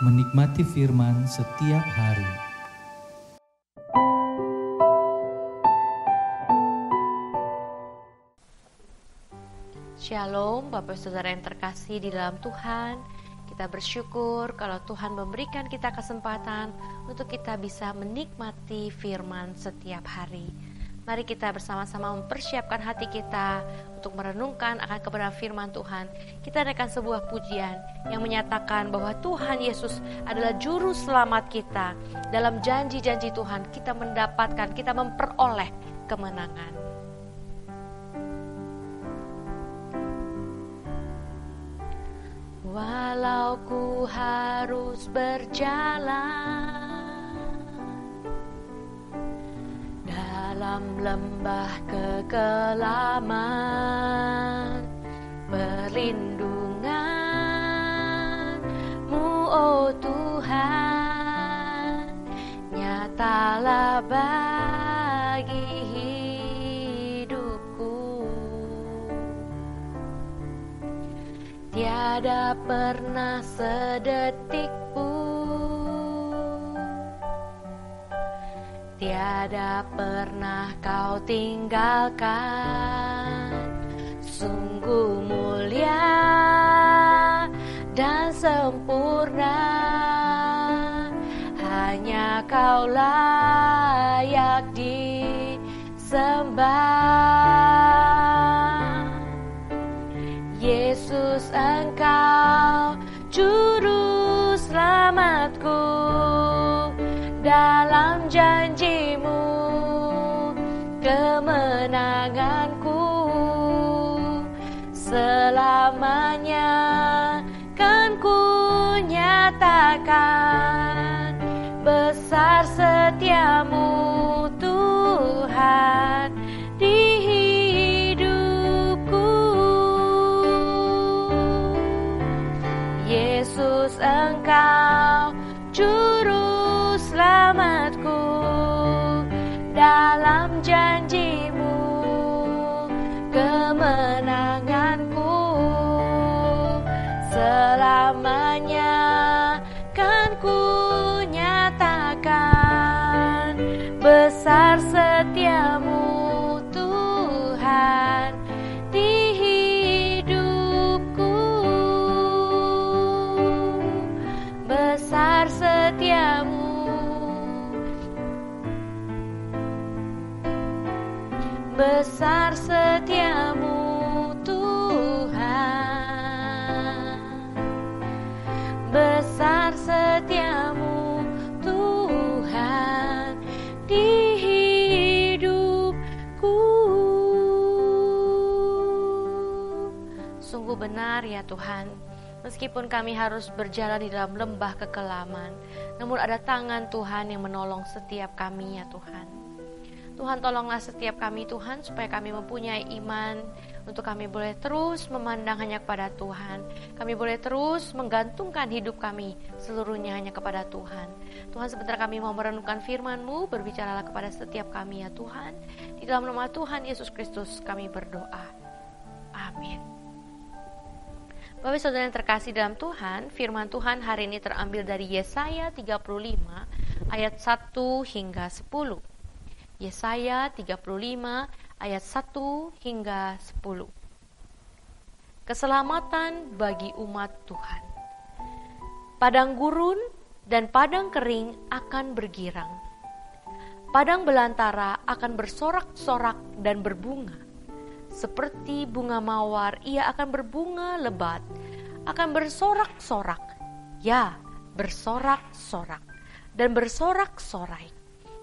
menikmati firman setiap hari. Shalom Bapak Saudara yang terkasih di dalam Tuhan. Kita bersyukur kalau Tuhan memberikan kita kesempatan untuk kita bisa menikmati firman setiap hari. Mari kita bersama-sama mempersiapkan hati kita untuk merenungkan akan kebenaran firman Tuhan. Kita naikkan sebuah pujian yang menyatakan bahwa Tuhan Yesus adalah juru selamat kita. Dalam janji-janji Tuhan kita mendapatkan, kita memperoleh kemenangan. Walau ku harus berjalan dalam lembah kekelaman, perlindungan-Mu, oh Tuhan, nyatalah bagi hidupku. Tiada pernah sedetik pun, tiada pernah Kau tinggalkan. Sungguh mulia dan sempurna, hanya Kau layak disembah. Yesus, Engkau juru selamatku, dalam janji-Mu kemenanganku. Selamanya kan ku nyatakan besar setia-Mu Tuhan di Yesus, Engkau juru selamatku, dalam janji-Mu kemenanganku. Selamanya kan ku nyatakan besar setia-Mu Tuhan di besar setia-Mu, besar setia-Mu Tuhan, besar setia-Mu Tuhan di hidupku. Sungguh benar ya Tuhan, meskipun kami harus berjalan di dalam lembah kekelaman, namun ada tangan Tuhan yang menolong setiap kami ya Tuhan. Tuhan, tolonglah setiap kami Tuhan, supaya kami mempunyai iman, untuk kami boleh terus memandang hanya kepada Tuhan. Kami boleh terus menggantungkan hidup kami seluruhnya hanya kepada Tuhan. Tuhan, sebentar kami mau merenungkan firman-Mu, berbicaralah kepada setiap kami ya Tuhan. Di dalam nama Tuhan Yesus Kristus kami berdoa. Amin. Bapak Saudara yang terkasih dalam Tuhan, firman Tuhan hari ini terambil dari Yesaya 35 ayat 1 hingga 10. Yesaya 35 ayat 1 hingga 10. Keselamatan bagi umat Tuhan. Padang gurun dan padang kering akan bergirang. Padang belantara akan bersorak-sorak dan berbunga. Seperti bunga mawar, ia akan berbunga lebat, akan bersorak-sorak, ya bersorak-sorak, dan bersorak-sorai.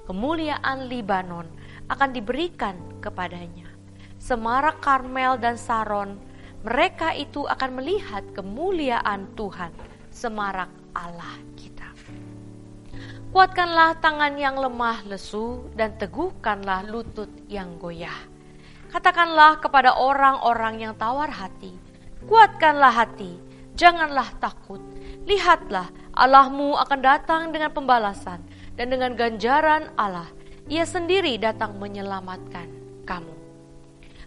Kemuliaan Libanon akan diberikan kepadanya. Semarak Karmel dan Saron, mereka itu akan melihat kemuliaan Tuhan, semarak Allah kita. Kuatkanlah tangan yang lemah lesu, dan teguhkanlah lutut yang goyah. Katakanlah kepada orang-orang yang tawar hati, kuatkanlah hati, janganlah takut. Lihatlah, Allahmu akan datang dengan pembalasan, dan dengan ganjaran Allah, Ia sendiri datang menyelamatkan kamu.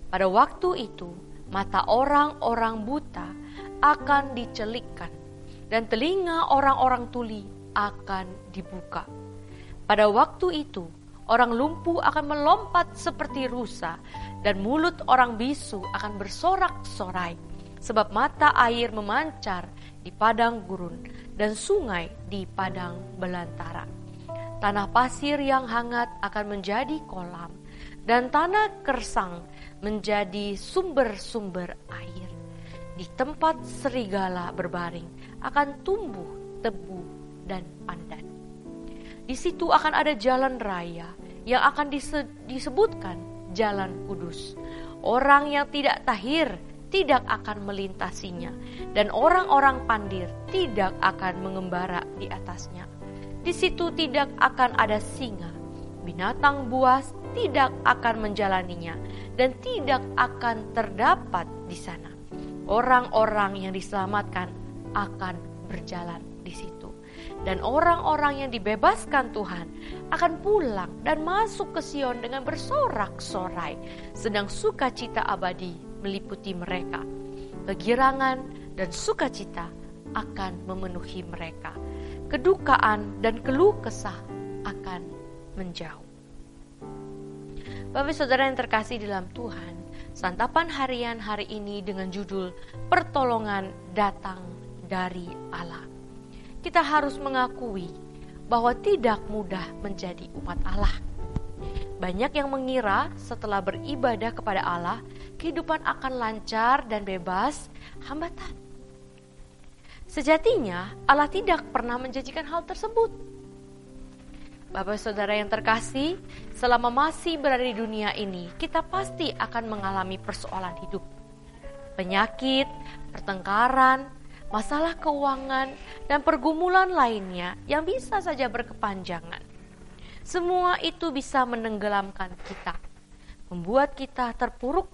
Pada waktu itu, mata orang-orang buta akan dicelikkan, dan telinga orang-orang tuli akan dibuka. Pada waktu itu, orang lumpuh akan melompat seperti rusa, dan mulut orang bisu akan bersorak-sorai, sebab mata air memancar di padang gurun, dan sungai di padang belantara. Tanah pasir yang hangat akan menjadi kolam, dan tanah kersang menjadi sumber-sumber air. Di tempat serigala berbaring akan tumbuh tebu dan pandan. Di situ akan ada jalan raya yang akan disebutkan jalan kudus. Orang yang tidak tahir tidak akan melintasinya, dan orang-orang pandir tidak akan mengembara di atasnya. Di situ tidak akan ada singa, binatang buas tidak akan menjalaninya, dan tidak akan terdapat di sana. Orang-orang yang diselamatkan akan berjalan di situ, dan orang-orang yang dibebaskan Tuhan akan pulang dan masuk ke Sion dengan bersorak-sorai, sedang sukacita abadi meliputi mereka. Kegirangan dan sukacita akan memenuhi mereka. Kedukaan dan keluh kesah akan menjauh. Bapak saudara yang terkasih dalam Tuhan, santapan harian hari ini dengan judul Pertolongan Datang dari Allah. Kita harus mengakui bahwa tidak mudah menjadi umat Allah. Banyak yang mengira setelah beribadah kepada Allah, kehidupan akan lancar dan bebas hambatan. Sejatinya Allah tidak pernah menjanjikan hal tersebut. Bapak saudara yang terkasih, selama masih berada di dunia ini, kita pasti akan mengalami persoalan hidup. Penyakit, pertengkaran, masalah keuangan, dan pergumulan lainnya yang bisa saja berkepanjangan. Semua itu bisa menenggelamkan kita, membuat kita terpuruk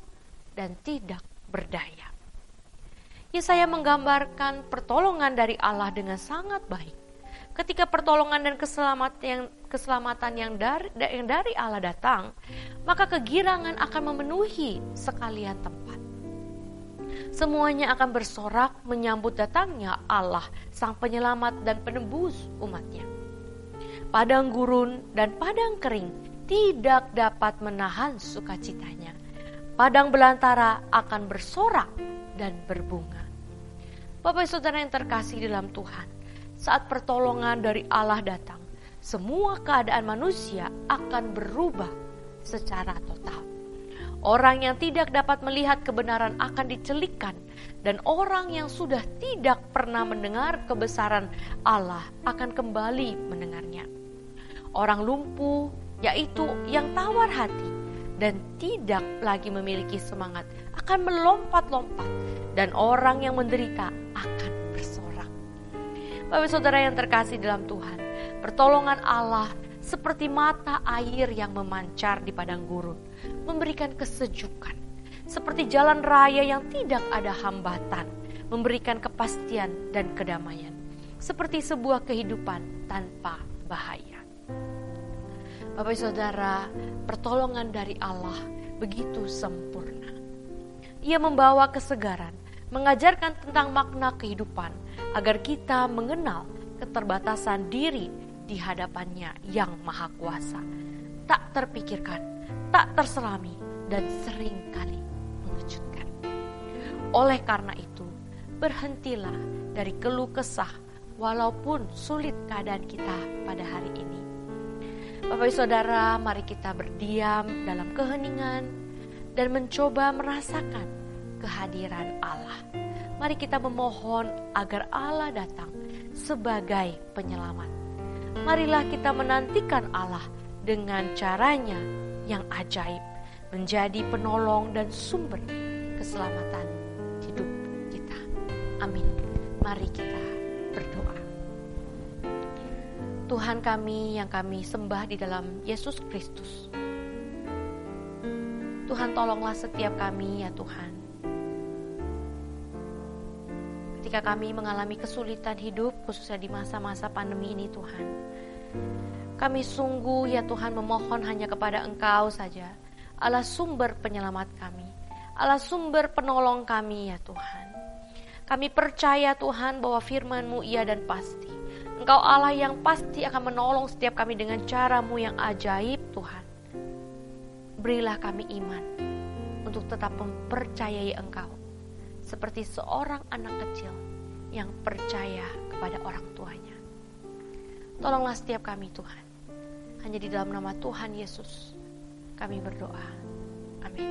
dan tidak berdaya. Yesaya menggambarkan pertolongan dari Allah dengan sangat baik. Ketika pertolongan dan keselamatan yang dari Allah datang, maka kegirangan akan memenuhi sekalian tempat. Semuanya akan bersorak menyambut datangnya Allah, Sang Penyelamat dan Penebus umatnya. Padang gurun dan padang kering tidak dapat menahan sukacitanya. Padang belantara akan bersorak dan berbunga. Bapak saudara yang terkasih dalam Tuhan, saat pertolongan dari Allah datang, semua keadaan manusia akan berubah secara total. Orang yang tidak dapat melihat kebenaran akan dicelikkan, dan orang yang sudah tidak pernah mendengar kebesaran Allah akan kembali mendengarnya. Orang lumpuh, yaitu yang tawar hati dan tidak lagi memiliki semangat, akan melompat-lompat, dan orang yang menderita akan bersorak. Bapak saudara yang terkasih dalam Tuhan, pertolongan Allah seperti mata air yang memancar di padang gurun, memberikan kesejukan, seperti jalan raya yang tidak ada hambatan, memberikan kepastian dan kedamaian, seperti sebuah kehidupan tanpa bahaya. Bapak saudara, pertolongan dari Allah begitu sempurna. Ia membawa kesegaran, mengajarkan tentang makna kehidupan, agar kita mengenal keterbatasan diri di hadapannya yang maha kuasa, tak terpikirkan, tak terselami, dan seringkali mengejutkan. Oleh karena itu, berhentilah dari keluh kesah walaupun sulit keadaan kita pada hari ini. Bapak saudara, mari kita berdiam dalam keheningan dan mencoba merasakan kehadiran Allah. Mari kita memohon agar Allah datang sebagai penyelamat. Marilah kita menantikan Allah dengan caranya yang ajaib, menjadi penolong dan sumber keselamatan hidup kita. Amin. Mari kita berdoa. Tuhan kami yang kami sembah di dalam Yesus Kristus. Tuhan, tolonglah setiap kami ya Tuhan. Ketika kami mengalami kesulitan hidup, khususnya di masa-masa pandemi ini Tuhan, kami sungguh ya Tuhan memohon hanya kepada Engkau saja, Allah sumber penyelamat kami, Allah sumber penolong kami ya Tuhan. Kami percaya Tuhan bahwa firman-Mu iya dan pasti. Engkau Allah yang pasti akan menolong setiap kami dengan cara-Mu yang ajaib Tuhan. Berilah kami iman untuk tetap mempercayai Engkau seperti seorang anak kecil yang percaya kepada orang tuanya. Tolonglah setiap kami Tuhan. Hanya di dalam nama Tuhan Yesus kami berdoa. Amin.